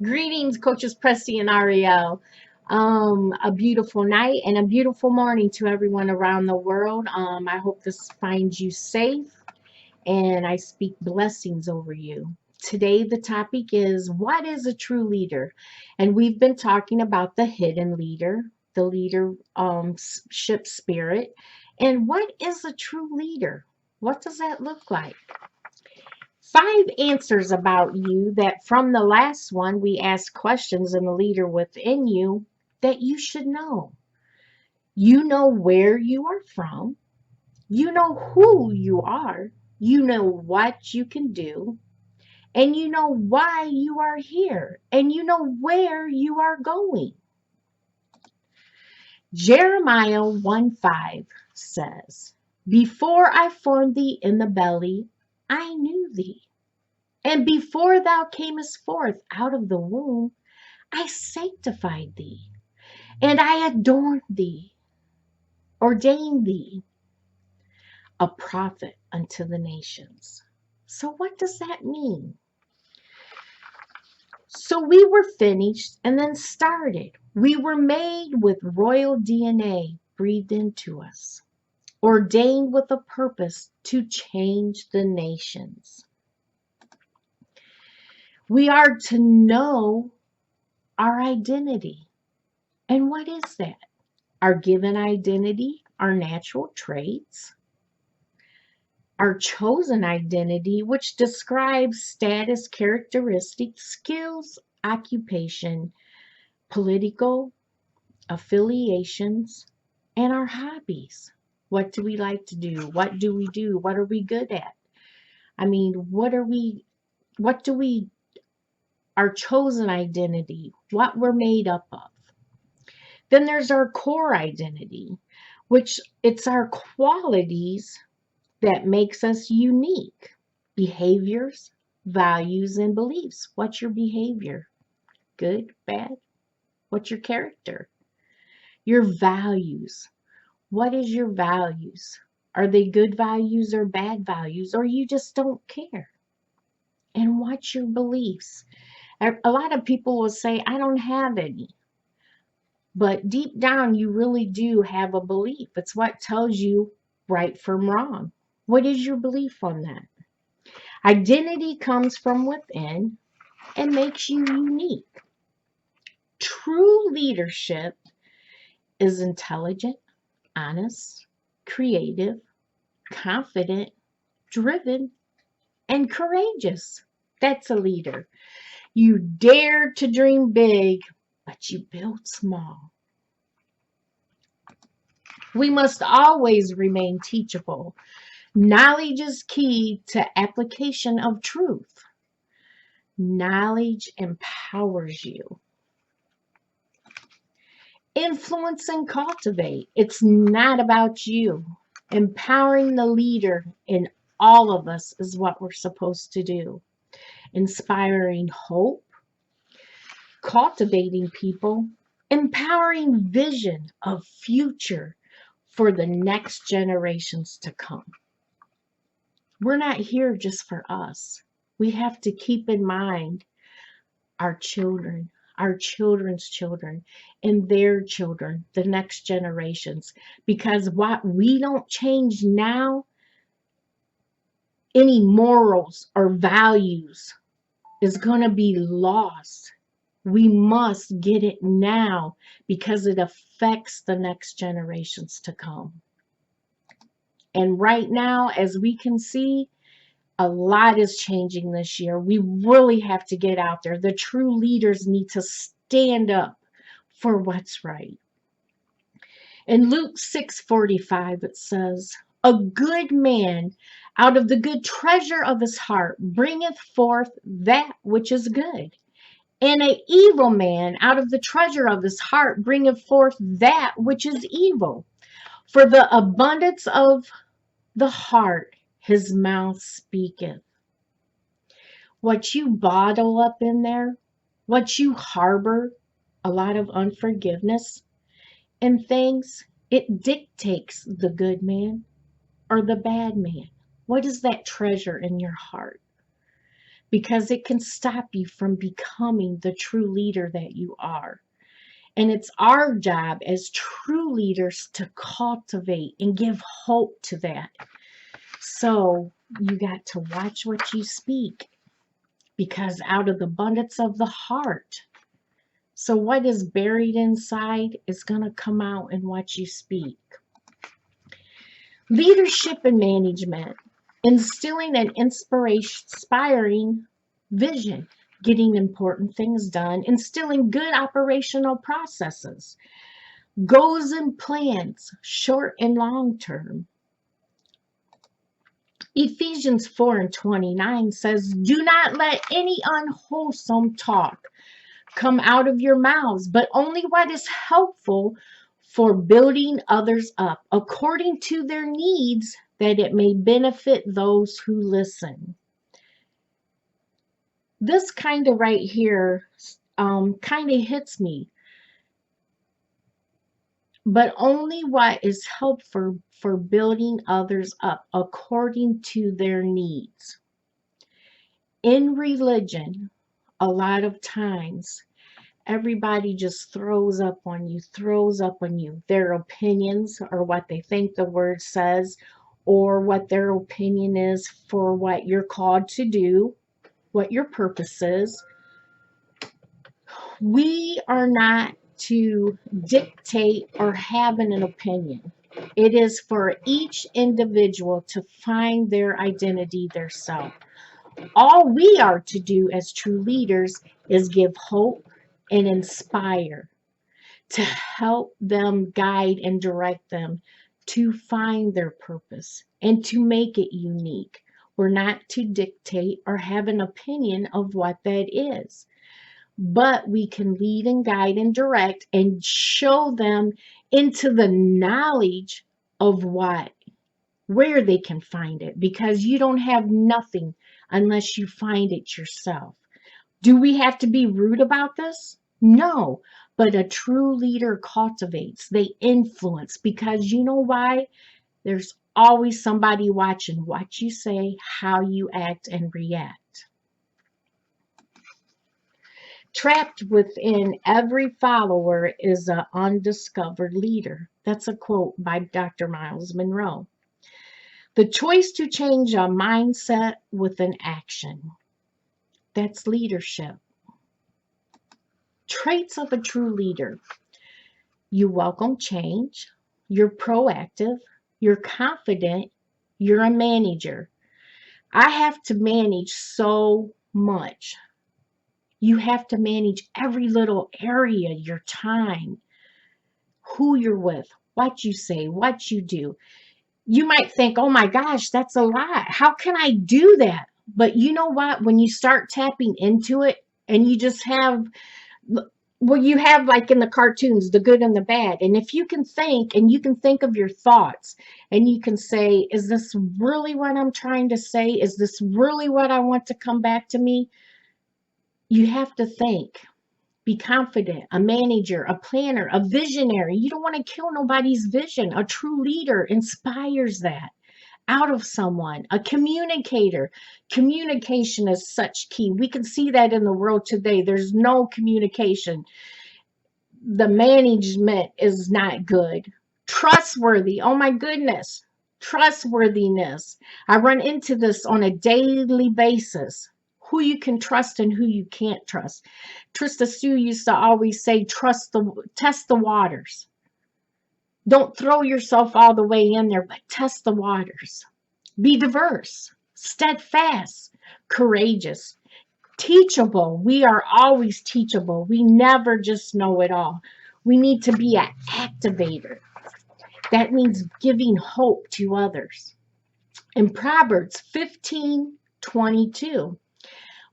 Greetings, Coaches Presty and Ariel. A beautiful night and a beautiful morning to everyone around the world. I hope this finds you safe and I speak blessings over you. Today, the topic is what is a true leader? And we've been talking about the hidden leader, the leadership spirit. And what is a true leader? What does that look like? 5 answers about you that from the last one we asked questions in the leader within you that you should know. You know where you are from. You know who you are. You know what you can do. And you know why you are here. And you know where you are going. Jeremiah 1:5 says, Before I formed thee in the belly, I knew thee. And before thou camest forth out of the womb, I sanctified thee, and I adorned thee, ordained thee a prophet unto the nations. So, what does that mean? So, we were finished and then started. We were made with royal DNA breathed into us, ordained with a purpose to change the nations. We are to know our identity. And what is that? Our given identity, our natural traits, our chosen identity, which describes status, characteristics, skills, occupation, political affiliations, and our hobbies. What do we like to do? What do we do? What are we good at? I mean, what do we, our chosen identity, what we're made up of. Then there's our core identity, which it's our qualities that makes us unique. Behaviors, values, and beliefs. What's your behavior? Good, bad? What's your character? Your values. What is your values? Are they good values or bad values, or you just don't care? And what's your beliefs? A lot of people will say, I don't have any. But deep down, you really do have a belief. It's what tells you right from wrong. What is your belief on that? Identity comes from within and makes you unique. True leadership is intelligent, honest, creative, confident, driven, and courageous. That's a leader. You dare to dream big, but you build small. We must always remain teachable. Knowledge is key to application of truth. Knowledge empowers you. Influence and cultivate. It's not about you. Empowering the leader in all of us is what we're supposed to do. Inspiring hope, cultivating people, empowering vision of future for the next generations to come. We're not here just for us. We have to keep in mind our children, our children's children, and their children, the next generations. Because what we don't change now, any morals or values is going to be lost. We must get it now because it affects the next generations to come. And right now, as we can see, a lot is changing this year. We really have to get out there. The true leaders need to stand up for what's right. In Luke 6:45, it says, A good man out of the good treasure of his heart bringeth forth that which is good. And an evil man out of the treasure of his heart bringeth forth that which is evil. For the abundance of the heart his mouth speaketh. What you bottle up in there, what you harbor, a lot of unforgiveness and things, it dictates the good man or the bad man. What is that treasure in your heart? because it can stop you from becoming the true leader that you are. And it's our job as true leaders to cultivate and give hope to that. So you got to watch what you speak, because out of the abundance of the heart. So what is buried inside is going to come out in what you speak. Leadership and management, instilling an inspiring vision, getting important things done, instilling good operational processes, goals and plans, short and long term. Ephesians 4:29 says, "Do not let any unwholesome talk come out of your mouths, but only what is helpful for building others up according to their needs, that it may benefit those who listen." This kind of right here kind of hits me. But only what is helpful for building others up according to their needs. In religion, a lot of times, everybody just throws up on you, their opinions or what they think the word says, or what their opinion is for what you're called to do, what your purpose is. We are not to dictate or have an opinion. It is for each individual to find their identity, their self. All we are to do as true leaders is give hope and inspire, to help them, guide and direct them to find their purpose and to make it unique. We're not to dictate or have an opinion of what that is, but we can lead and guide and direct and show them into the knowledge of where they can find it, because you don't have nothing unless you find it yourself. Do we have to be rude about this? No, but a true leader cultivates, they influence, because you know why? There's always somebody watching what you say, how you act and react. Trapped within every follower is an undiscovered leader. That's a quote by Dr. Miles Monroe. The choice to change a mindset with an action. That's leadership. Traits of a true leader. You welcome change. You're proactive. You're confident. You're a manager. I have to manage so much. You have to manage every little area, your time, who you're with, what you say, what you do. You might think, oh my gosh, that's a lot. How can I do that? But you know what? When you start tapping into it and you just have, well, you have like in the cartoons, the good and the bad. And if you can think and you can think of your thoughts and you can say, is this really what I'm trying to say? Is this really what I want to come back to me? You have to think. Be confident, a manager, a planner, a visionary. You don't want to kill nobody's vision. A true leader inspires that out of someone. A communicator. Communication is such key. We can see that in the world today. There's no communication. The management is not good. Trustworthy. Oh my goodness. Trustworthiness. I run into this on a daily basis. Who you can trust and who you can't trust. Trista Sue used to always say, test the waters. Don't throw yourself all the way in there, but test the waters. Be diverse, steadfast, courageous, teachable. We are always teachable. We never just know it all. We need to be an activator. That means giving hope to others. In Proverbs 15:22,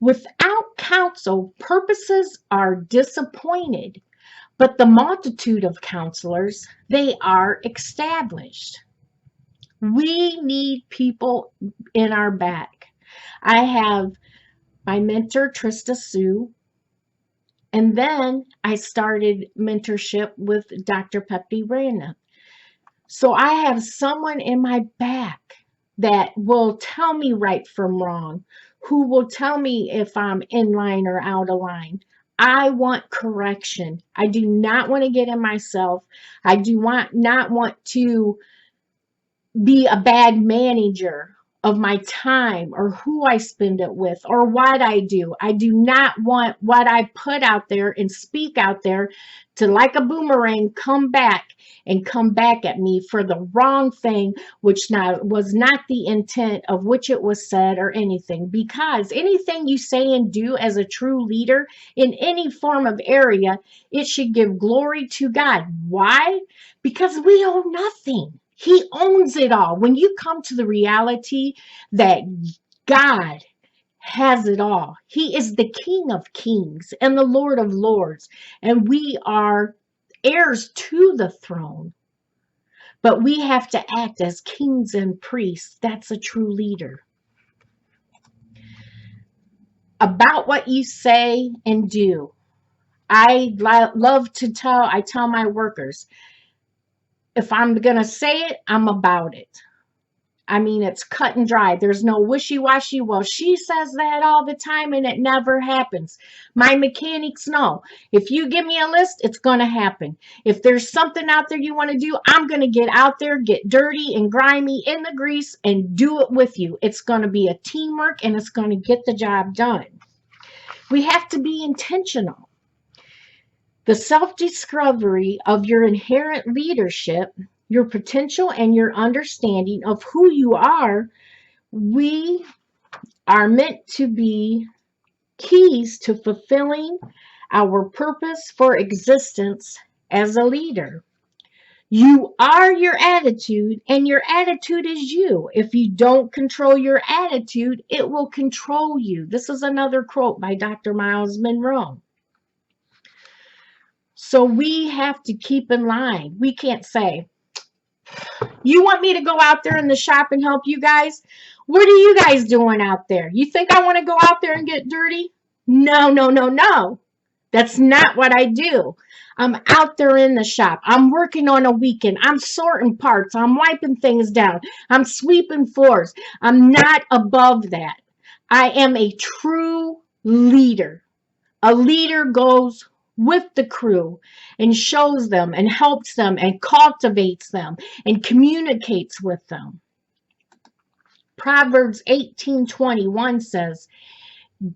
without counsel, purposes are disappointed, but the multitude of counselors, they are established. We need people in our back. I have my mentor, Trista Sue, and then I started mentorship with Dr. Pepti Rana. So I have someone in my back that will tell me right from wrong, who will tell me if I'm in line or out of line. I want correction. I do not want to get in myself. I do not want to be a bad manager of my time or who I spend it with or what I do. I do not want what I put out there and speak out there to, like a boomerang, come back at me for the wrong thing, which was not the intent of which it was said or anything. Because anything you say and do as a true leader in any form of area, it should give glory to God. Why? Because we own nothing. He owns it all. When you come to the reality that God has it all, He is the King of Kings and the Lord of Lords, and we are heirs to the throne. But we have to act as kings and priests. That's a true leader. About what you say and do. I tell my workers, if I'm going to say it, I'm about it. I mean, it's cut and dry. There's no wishy-washy. Well, she says that all the time and it never happens. My mechanics know. If you give me a list, it's going to happen. If there's something out there you want to do, I'm going to get out there, get dirty and grimy in the grease and do it with you. It's going to be a teamwork and it's going to get the job done. We have to be intentional. The self-discovery of your inherent leadership, your potential, and your understanding of who you are, we are meant to be keys to fulfilling our purpose for existence as a leader. You are your attitude, and your attitude is you. If you don't control your attitude, it will control you. This is another quote by Dr. Miles Monroe. So we have to keep in line. We can't say, you want me to go out there in the shop and help you guys? What are you guys doing out there? You think I want to go out there and get dirty? No, no, no, no. That's not what I do. I'm out there in the shop. I'm working on a weekend. I'm sorting parts. I'm wiping things down. I'm sweeping floors. I'm not above that. I am a true leader. A leader goes with the crew and shows them and helps them and cultivates them and communicates with them. Proverbs 18:21 says,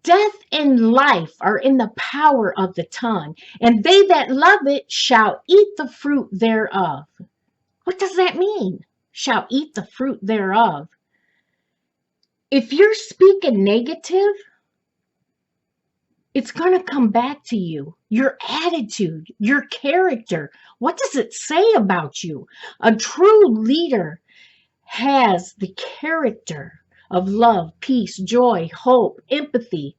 death and life are in the power of the tongue, and they that love it shall eat the fruit thereof. What does that mean? Shall eat the fruit thereof. If you're speaking negative, it's going to come back to you. Your attitude, your character. What does it say about you? A true leader has the character of love, peace, joy, hope, empathy.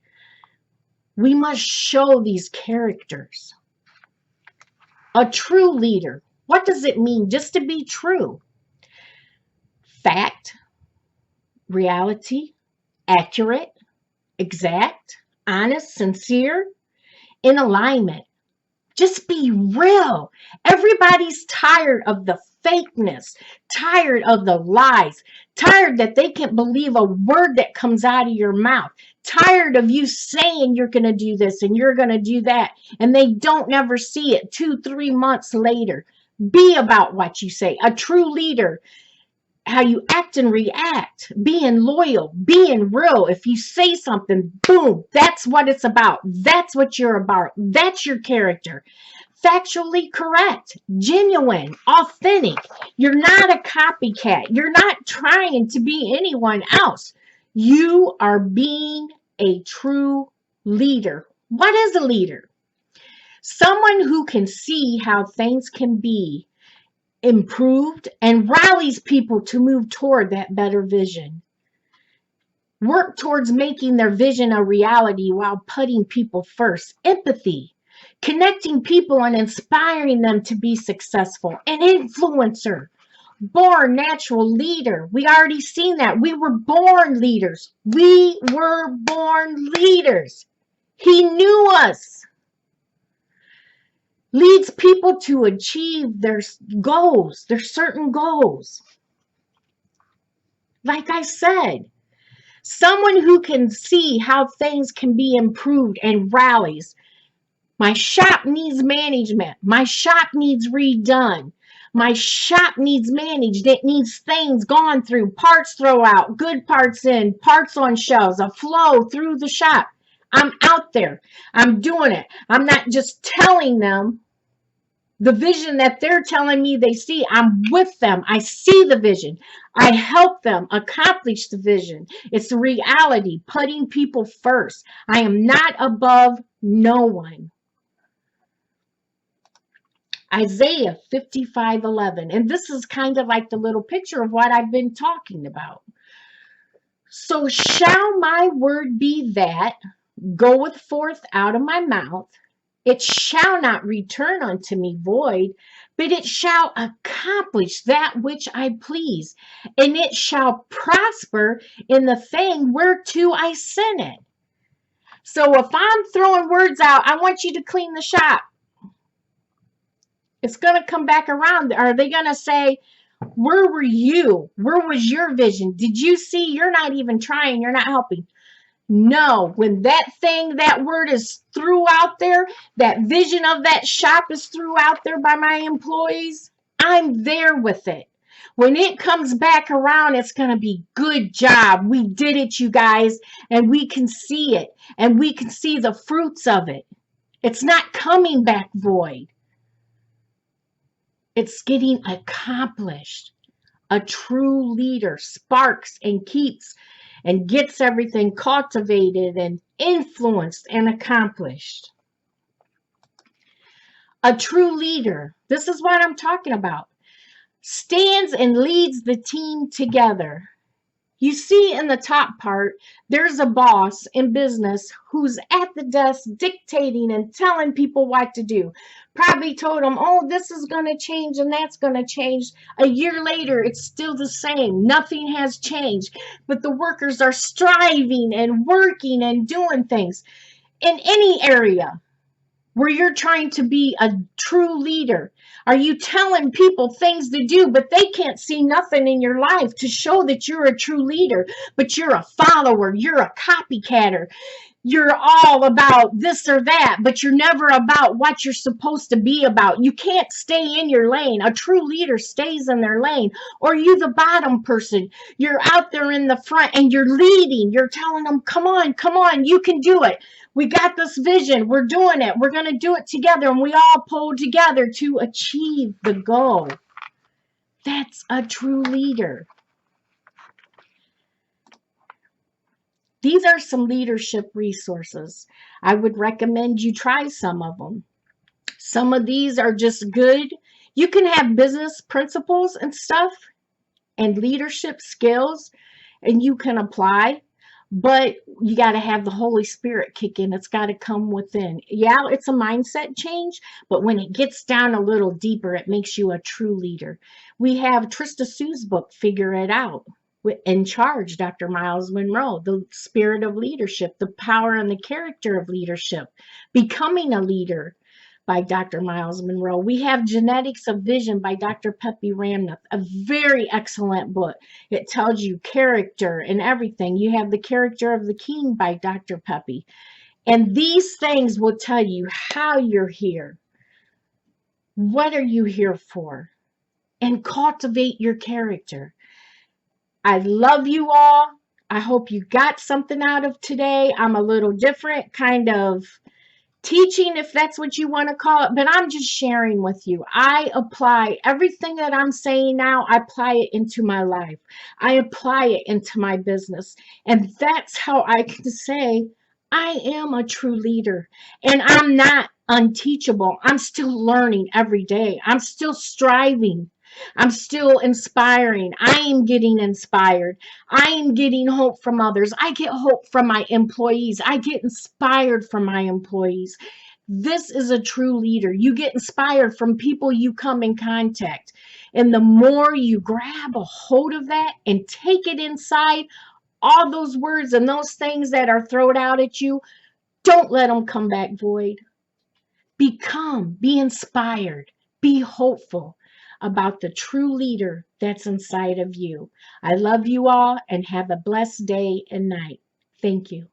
We must show these characters. A true leader. What does it mean just to be true? Fact, reality, accurate, exact, honest, sincere, in alignment. Just be real. Everybody's tired of the fakeness, tired of the lies, tired that they can't believe a word that comes out of your mouth, tired of you saying you're going to do this and you're going to do that, and they don't never see it 2-3 months later. Be about what you say. A true leader, how you act and react, being loyal, being real. If you say something, boom, that's what it's about. That's what you're about. That's your character. Factually correct, genuine, authentic. You're not a copycat. You're not trying to be anyone else. You are being a true leader. What is a leader? Someone who can see how things can be improved and rallies people to move toward that better vision. Work towards making their vision a reality while putting people first. Empathy, connecting people and inspiring them to be successful. An influencer, born natural leader. We already seen that. We were born leaders. We were born leaders. He knew us. Leads people to achieve their goals, their certain goals. Like I said, someone who can see how things can be improved and rallies. My shop needs management. My shop needs redone. My shop needs managed. It needs things gone through, parts throw out, good parts in, parts on shelves, a flow through the shop. I'm out there. I'm doing it. I'm not just telling them the vision that they're telling me they see. I'm with them. I see the vision. I help them accomplish the vision. It's the reality, putting people first. I am not above no one. Isaiah 55:11. And this is kind of like the little picture of what I've been talking about. So shall my word be that goeth forth out of my mouth, it shall not return unto me void, but it shall accomplish that which I please, and it shall prosper in the thing whereto I sent it. So if I'm throwing words out, I want you to clean the shop, it's going to come back around. Are they going to say, where were you? Where was your vision? Did you see? You're not even trying. You're not helping. No, when that thing, that word is threw out there, that vision of that shop is threw out there by my employees, I'm there with it. When it comes back around, it's going to be good job. We did it, you guys, and we can see it, and we can see the fruits of it. It's not coming back void. It's getting accomplished. A true leader sparks and keeps and gets everything cultivated and influenced and accomplished. A true leader, this is what I'm talking about, stands and leads the team together. You see in the top part, there's a boss in business who's at the desk dictating and telling people what to do. Probably told them, oh, this is going to change and that's going to change. A year later, it's still the same. Nothing has changed. But the workers are striving and working and doing things. In any area where you're trying to be a true leader, are you telling people things to do, but they can't see nothing in your life to show that you're a true leader, but you're a follower, you're a copycatter, you're all about this or that, but you're never about what you're supposed to be about. You can't stay in your lane. A true leader stays in their lane. Or you the bottom person, you're out there in the front and you're leading, you're telling them, come on, you can do it. We got this vision. We're doing it. We're going to do it together. And we all pull together to achieve the goal. That's a true leader. These are some leadership resources. I would recommend you try some of them. Some of these are just good. You can have business principles and stuff and leadership skills, and you can apply. But you got to have the Holy Spirit kick in. It's got to come within. Yeah, it's a mindset change, but when it gets down a little deeper, it makes you a true leader. We have Trista Sue's book, Figure It Out. In Charge, Dr. Myles Munroe, The Spirit of Leadership, The Power and the Character of Leadership, Becoming a Leader by Dr. Myles Munroe. We have Genetics of Vision by Dr. Peppy Ramnath, a very excellent book. It tells you character and everything. You have The Character of the King by Dr. Peppy. And these things will tell you how you're here. What are you here for? And cultivate your character. I love you all. I hope you got something out of today. I'm a little different kind of teaching, if that's what you want to call it, but I'm just sharing with you. I apply everything that I'm saying now, I apply it into my life. I apply it into my business. And that's how I can say I am a true leader. And I'm not unteachable. I'm still learning every day. I'm still striving. I'm still inspiring. I am getting inspired. I am getting hope from others. I get hope from my employees. I get inspired from my employees. This is a true leader. You get inspired from people you come in contact. And the more you grab a hold of that and take it inside, all those words and those things that are thrown out at you, don't let them come back void. Be inspired. Be hopeful. about the true leader that's inside of you. I love you all and have a blessed day and night. Thank you.